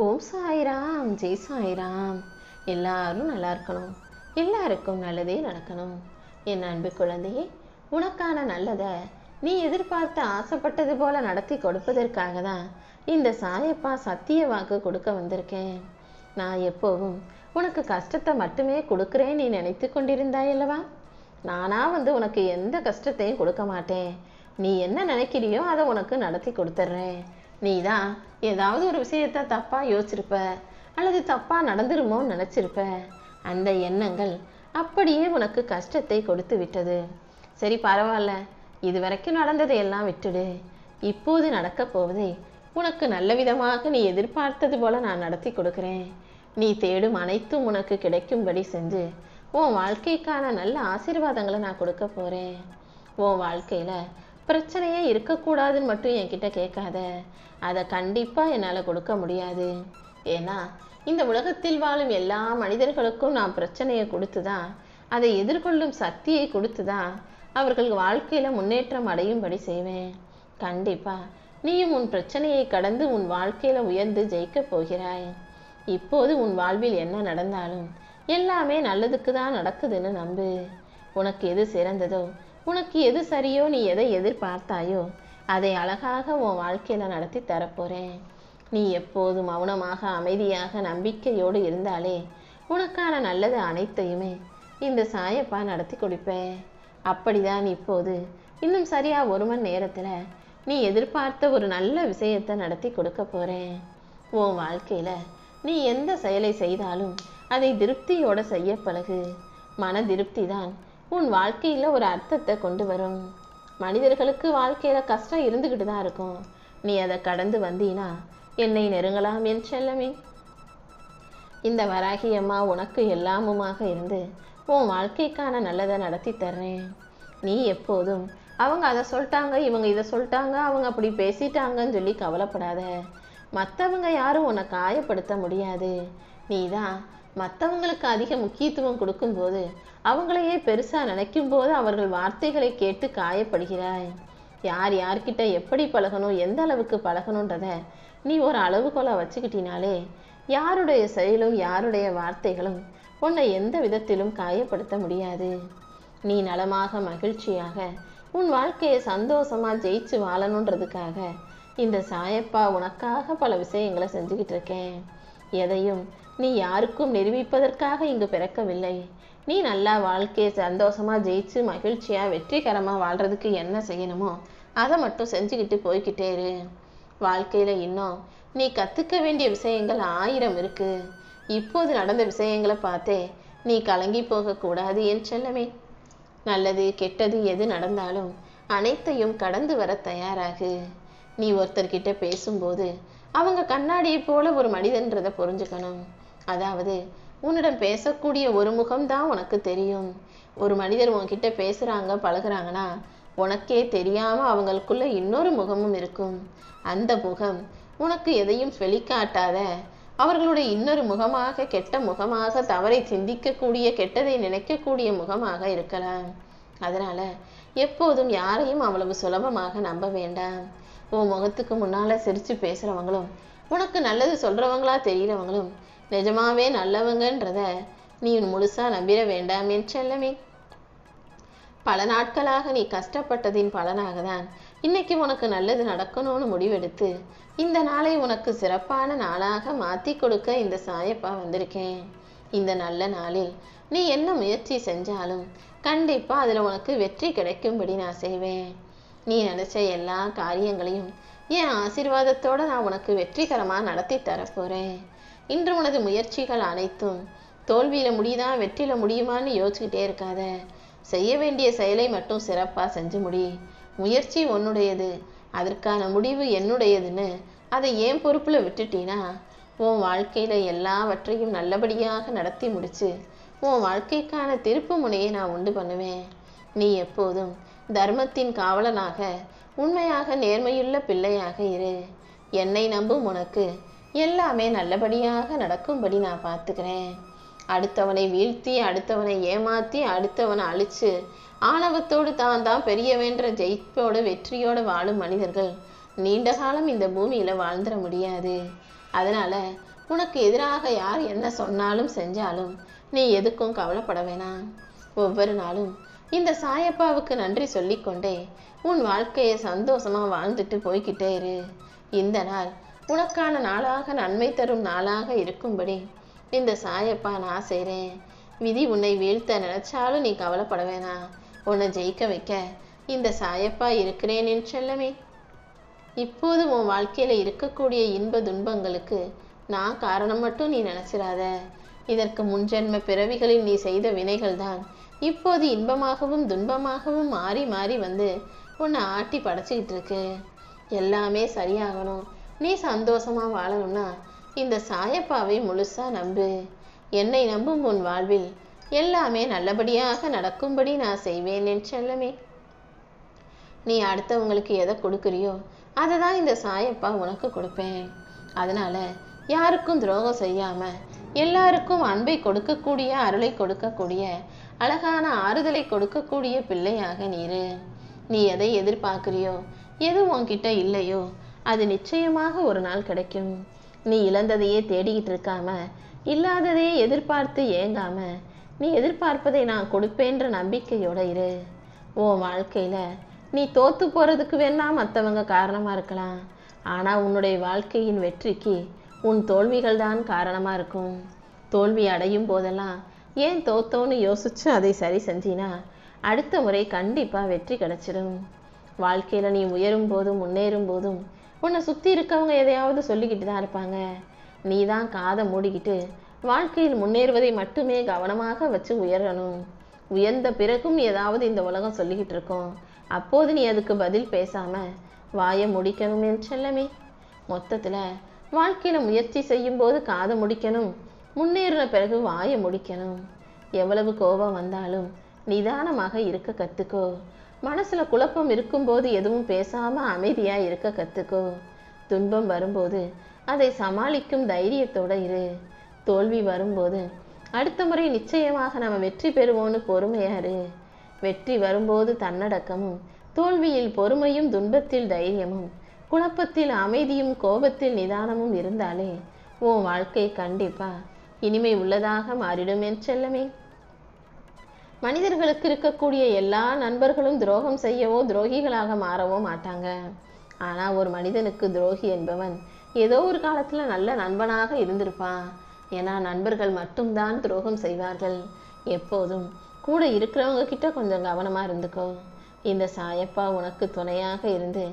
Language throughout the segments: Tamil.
ஓம் சாய்ராம், ஜெய் சாய்ராம். எல்லாரும் நல்லா இருக்கணும், எல்லாருக்கும் நல்லதே நடக்கணும். என் அன்பு குழந்தையே, உனக்கான நல்லதை நீ எதிர்பார்த்து ஆசைப்பட்டது போல நடத்தி கொடுப்பதற்காக தான் இந்த சாயப்பா சத்திய வாக்கு கொடுக்க வந்திருக்கேன். நான் எப்போவும் உனக்கு கஷ்டத்தை மட்டுமே கொடுக்குறேன் நீ நினைத்து கொண்டிருந்தாயல்லவா? நானா உனக்கு எந்த கஷ்டத்தையும் கொடுக்க மாட்டேன். நீ என்ன நினைக்கிறியோ அதை உனக்கு நடத்தி கொடுத்துட்றேன். நீ தான் ஏதாவது ஒரு விஷயத்த தப்பா யோசிச்சிருப்ப, அல்லது தப்பா நடந்துருமோன்னு நினைச்சிருப்ப. அந்த எண்ணங்கள் அப்படியே உனக்கு கஷ்டத்தை கொடுத்து விட்டது. சரி, பரவாயில்ல, இது வரைக்கும் நடந்ததை எல்லாம் விட்டுடு. இப்போது நடக்க போவதை உனக்கு நல்ல விதமாக நீ எதிர்பார்த்தது போல நான் நடத்தி கொடுக்கிறேன். நீ தேடும் அனைத்தும் உனக்கு கிடைக்கும்படி செஞ்சு உன் வாழ்க்கைக்கான நல்ல ஆசீர்வாதங்களை நான் கொடுக்க போறேன். உன் வாழ்க்கையில பிரச்சனையே இருக்கக்கூடாதுன்னு மட்டும் என்கிட்ட கேட்காத. அதை கண்டிப்பா என்னால் கொடுக்க முடியாது. ஏன்னா இந்த உலகத்தில் வாழும் எல்லா மனிதர்களுக்கும் நான் பிரச்சனையை கொடுத்துதான், அதை எதிர்கொள்ளும் சக்தியை கொடுத்துதான் அவர்கள் வாழ்க்கையில முன்னேற்றம் அடையும்படி செய்வேன். கண்டிப்பா நீயும் உன் பிரச்சனையை கடந்து உன் வாழ்க்கையில உயர்ந்து ஜெயிக்க போகிறாய். இப்போது உன் வாழ்வில் என்ன நடந்தாலும் எல்லாமே நல்லதுக்கு தான் நடக்குதுன்னு நம்பு. உனக்கு எது சிறந்ததோ, உனக்கு எது சரியோ, நீ எதை எதிர்பார்த்தாயோ அதை அழகாக உன் வாழ்க்கையில நடத்தி தரப்போறேன். நீ எப்போது மௌனமாக அமைதியாக நம்பிக்கையோடு இருந்தாலே உனக்கான நல்லது அனைத்தையுமே இந்த சாயப்பா நடத்தி கொடுப்பேன். அப்படிதான் இப்போது இன்னும் சரியா 1 மணி நேரத்துல நீ எதிர்பார்த்த ஒரு நல்ல விஷயத்தை நடத்தி கொடுக்க போறேன். உன் வாழ்க்கையில நீ எந்த செயலை செய்தாலும் அதை திருப்தியோட செய்ய பழகு. மன திருப்தி தான் உன் வாழ்க்கையில ஒரு அர்த்தத்தை கொண்டு வரும். மனிதர்களுக்கு வாழ்க்கையில கஷ்டம் இருந்துகிட்டு தான் இருக்கும். நீ அதை கடந்து வந்தீனா என்னை நெருங்கலாம் என் செல்லமே. இந்த வராகி அம்மா உனக்கு எல்லாமுமாக இருந்து உன் வாழ்க்கைக்கான நல்லதை நடத்தி தர்றேன். நீ எப்போதும் அவங்க அதை சொல்லிட்டாங்க, இவங்க இதை சொல்லிட்டாங்க, அவங்க அப்படி பேசிட்டாங்கன்னு சொல்லி கவலைப்படாத. மற்றவங்க யாரும் உன்னை காயப்படுத்த முடியாது. நீ தான் மற்றவங்களுக்கு அதிக முக்கியத்துவம் கொடுக்கும்போது, அவங்களையே பெருசா நினைக்கும் போது அவர்கள் வார்த்தைகளை கேட்டு காயப்படுகிறாய். யார் யார்கிட்ட எப்படி பழகணும், எந்த அளவுக்கு பழகணுன்றத நீ ஒரு அளவுகோலை வச்சுக்கிட்டினாலே யாருடைய செயலும் யாருடைய வார்த்தைகளும் உன்னை எந்த விதத்திலும் காயப்படுத்த முடியாது. நீ நலமாக மகிழ்ச்சியாக உன் வாழ்க்கையை சந்தோஷமா ஜெயிச்சு வாழணுன்றதுக்காக இந்த சாயப்பா உனக்காக பல விஷயங்களை செஞ்சுக்கிட்டு இருக்கேன். எதையும் நீ யாருக்கும் நிரூபிப்பதற்காக இங்கு பிறக்கவில்லை. நீ நல்லா வாழ்க்கையை சந்தோஷமா ஜெயிச்சு மகிழ்ச்சியா வெற்றிகரமா வாழ்றதுக்கு என்ன செய்யணுமோ அதை மட்டும் செஞ்சுக்கிட்டு போய்கிட்டே இரு. வாழ்க்கையில இன்னும் நீ கத்துக்க வேண்டிய விஷயங்கள் 1000 இருக்கு. இப்போது நடந்த விஷயங்களை பார்த்தே நீ கலங்கி போக கூடாது என் செல்லமே. நல்லது கெட்டது எது நடந்தாலும் அனைத்தையும் கடந்து வர தயாராகு. நீ ஒருத்தர்கிட்ட பேசும்போது அவங்க கண்ணாடியை போல ஒரு மனிதன்றதை புரிஞ்சுக்கணும். அதாவது உன்னிடம் பேசக்கூடிய ஒரு முகம்தான் உனக்கு தெரியும். ஒரு மனிதர் உன்கிட்ட பேசுறாங்க பழகுறாங்கன்னா உனக்கே தெரியாம அவங்களுக்குள்ள இன்னொரு முகமும் இருக்கும். அந்த முகம் உனக்கு எதையும் வெளிக்காட்டாத அவர்களுடைய இன்னொரு முகமாக, கெட்ட முகமாக, தவறை சிந்திக்கக்கூடிய, கெட்டதை நினைக்கக்கூடிய முகமாக இருக்கலாம். அதனால எப்போதும் யாரையும் அவ்வளவு சுலபமாக நம்ப வேண்டாம். உன் முகத்துக்கு முன்னால சிரிச்சு பேசுறவங்களும், உனக்கு நல்லது சொல்றவங்களா தெரியறவங்களும் நிஜமாவே நல்லவங்கன்றத நீ முழுசா நம்பிட வேண்டாம் என் செல்லமே. பல நாட்களாக நீ கஷ்டப்பட்டதின் பலனாக தான் இன்னைக்கு உனக்கு நல்லது நடக்கணும்னு முடிவெடுத்து இந்த நாளை உனக்கு சிறப்பான நாளாக மாத்தி கொடுக்க இந்த சாயப்பா வந்திருக்கேன். இந்த நல்ல நாளில் நீ என்ன முயற்சி செஞ்சாலும் கண்டிப்பா அதுல உனக்கு வெற்றி கிடைக்கும்படி நான் செய்வேன். நீ நினைச்ச எல்லா காரியங்களையும் என் ஆசீர்வாதத்தோட நான் உனக்கு வெற்றிகரமா நடத்தி தரப்போறேன். இன்று உனது முயற்சிகள் அனைத்தும் தோல்வியில முடியுதா வெற்றியில முடியுமான்னு யோசிச்சுக்கிட்டே இருக்காத. செய்ய வேண்டிய செயலை மட்டும் சிறப்பா செஞ்சு முடி. முயற்சி உன்னுடையது, அதற்கான முடிவு என்னுடையதுன்னு அதை ஏன் பொறுப்புல விட்டுட்டீனா உன் வாழ்க்கையில எல்லாவற்றையும் நல்லபடியாக நடத்தி முடிச்சு உன் வாழ்க்கைக்கான திருப்பு முனையை நான் உண்டு பண்ணுவேன். நீ எப்போதும் தர்மத்தின் காவலனாக, உண்மையாக நேர்மையுள்ள பிள்ளையாக இரு. என்னை நம்பும் உனக்கு எல்லாமே நல்லபடியாக நடக்கும்படி நான் பார்த்துக்கிறேன். அடுத்தவனை வீழ்த்தி, அடுத்தவனை ஏமாத்தி, அடுத்தவனை அழிச்சு ஆணவத்தோடு தான் பெரியவென்ற ஜெயிப்போடு வெற்றியோடு வாழும் மனிதர்கள் நீண்ட காலம் இந்த பூமியில வாழ்ந்துட முடியாது. அதனால உனக்கு எதிராக யார் என்ன சொன்னாலும் செஞ்சாலும் நீ எதுக்கும் கவலைப்பட வேணாம். ஒவ்வொரு நாளும் இந்த சாயப்பாவுக்கு நன்றி சொல்லிக்கொண்டே உன் வாழ்க்கையை சந்தோஷமா வாழ்ந்துட்டு போய்கிட்டே இரு. இந்த நாள் உனக்கான நாளாக நன்மை தரும் நாளாக இருக்கும்படி இந்த சாயப்பா நான் செய்கிறேன். விதி உன்னை வீழ்த்த நினைச்சாலும் நீ கவலைப்பட வேணாம். உன்னை ஜெயிக்க வைக்க இந்த சாயப்பா இருக்கிறேன் என் செல்லமே. இப்போது உன் வாழ்க்கையில இருக்கக்கூடிய இன்ப துன்பங்களுக்கு நான் காரணம் மட்டும் நீ நினைச்சிடாத. இதற்கு முன்ஜென்ம பிறவிகளில் நீ செய்த வினைகள் தான் இப்போது இன்பமாகவும் துன்பமாகவும் மாறி மாறி வந்து உன்னை ஆட்டி படைச்சிக்கிட்டு இருக்கு. எல்லாமே சரியாகணும், நீ சந்தோஷமா வாழணும்னா இந்த சாயப்பாவை முழுசா நம்பு. என்னை நம்பும் உன் வாழ்வில் எல்லாமே நல்லபடியாக நடக்கும்படி நான் செய்வேன் என் செல்லமே. நீ அடுத்தவங்களுக்கு எதை கொடுக்குறியோ அதை தான் இந்த சாயப்பா உனக்கு கொடுப்பேன். அதனால யாருக்கும் துரோகம் செய்யாம எல்லாருக்கும் அன்பை கொடுக்கக்கூடிய, அருளை கொடுக்கக்கூடிய, அழகான ஆறுதலை கொடுக்கக்கூடிய பிள்ளையாக நீரு. நீ எதை எதிர்பார்க்கிறியோ, எது உன்கிட்ட இல்லையோ அது நிச்சயமாக ஒரு நாள் கிடைக்கும். நீ இழந்ததையே தேடிக்கிட்டு இருக்காம, இல்லாததையே எதிர்பார்த்து ஏங்காம, நீ எதிர்பார்ப்பதை நான் கொடுப்பேன்ற நம்பிக்கையோட இரு. உன் வாழ்க்கையில நீ தோத்து போறதுக்கு வேணா மற்றவங்க காரணமா இருக்கலாம். ஆனா உன்னுடைய வாழ்க்கையின் வெற்றிக்கு உன் தோல்விகள் தான் காரணமா இருக்கும். தோல்வி அடையும் போதெல்லாம் ஏன் தோத்தோன்னு யோசிச்சு அதை சரி செஞ்சினா அடுத்த முறை கண்டிப்பா வெற்றி கிடைச்சிடும். வாழ்க்கையில நீ உயரும் போதும் முன்னேறும் போதும் உன்னை சுத்தி இருக்கவங்க எதையாவது சொல்லிக்கிட்டு தான் இருப்பாங்க. நீ தான் காதை மூடிக்கிட்டு வாழ்க்கையில் முன்னேறுவதை மட்டுமே கவனமாக வச்சு உயரணும். உயர்ந்த பிறகும் ஏதாவது இந்த உலகம் சொல்லிக்கிட்டு இருக்கோம். அப்போது நீ அதுக்கு பதில் பேசாம வாயை முடிக்கணும் என் செல்லமே. மொத்தத்துல வாழ்க்கையில முயற்சி செய்யும் போது காதை முடிக்கணும், முன்னேறின பிறகு வாயை முடிக்கணும். எவ்வளவு கோபம் வந்தாலும் நிதானமாக இருக்க கத்துக்கோ. மனசுல குழப்பம் இருக்கும்போது எதுவும் பேசாம அமைதியா இருக்க கத்துக்கோ. துன்பம் வரும்போது அதை சமாளிக்கும் தைரியத்தோட இரு. தோல்வி வரும்போது அடுத்த முறை நிச்சயமாக நம்ம வெற்றி பெறுவோன்னு பொறுமையா இரு. வெற்றி வரும்போது தன்னடக்கமும், தோல்வியில் பொறுமையும், துன்பத்தில் தைரியமும், குழப்பத்தில் அமைதியும், கோபத்தில் நிதானமும் இருந்தாலே உன் வாழ்க்கை கண்டிப்பா இனிமை உள்ளதாக மாறிடும் என் செல்லமே. மனிதர்களுக்கு இருக்கக்கூடிய எல்லா நண்பர்களும் துரோகம் செய்யவோ துரோகிகளாக மாறவோ மாட்டாங்க. ஆனா ஒரு மனிதனுக்கு துரோகி என்பவன் ஏதோ ஒரு காலத்துல நல்ல நண்பனாக இருந்திருப்பான். ஏன்னா நண்பர்கள் மட்டும்தான் துரோகம் செய்வார்கள். எப்போதும் கூட இருக்கிறவங்க கிட்ட கொஞ்சம் கவனமா இருந்துக்கோ. இந்த சாயப்பா உனக்கு துணையாக இருந்து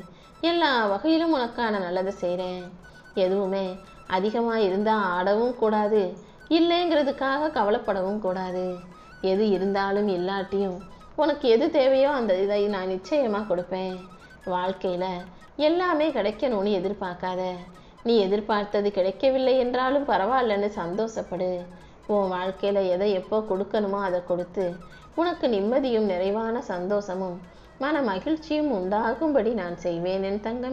எல்லா வகையிலும் உனக்கான நல்லதை செய்கிறேன். எதுவுமே அதிகமா இருந்தா ஆடவும் கூடாது, இல்லைங்கிறதுக்காக கவலைப்படவும் கூடாது. எது இருந்தாலும் இல்லாட்டியும் உனக்கு எது தேவையோ அந்த இதை நான் நிச்சயமா கொடுப்பேன். வாழ்க்கையில எல்லாமே கிடைக்கணும்னு எதிர்பார்க்காத. நீ எதிர்பார்த்தது கிடைக்கவில்லை என்றாலும் பரவாயில்லன்னு சந்தோஷப்படு. உன் வாழ்க்கையில எதை எப்போ கொடுக்கணுமோ அதை கொடுத்து உனக்கு நிம்மதியும் நிறைவான சந்தோஷமும் மன மகிழ்ச்சியும் உண்டாகும்படி நான் செய்வேன் என் தங்கமே.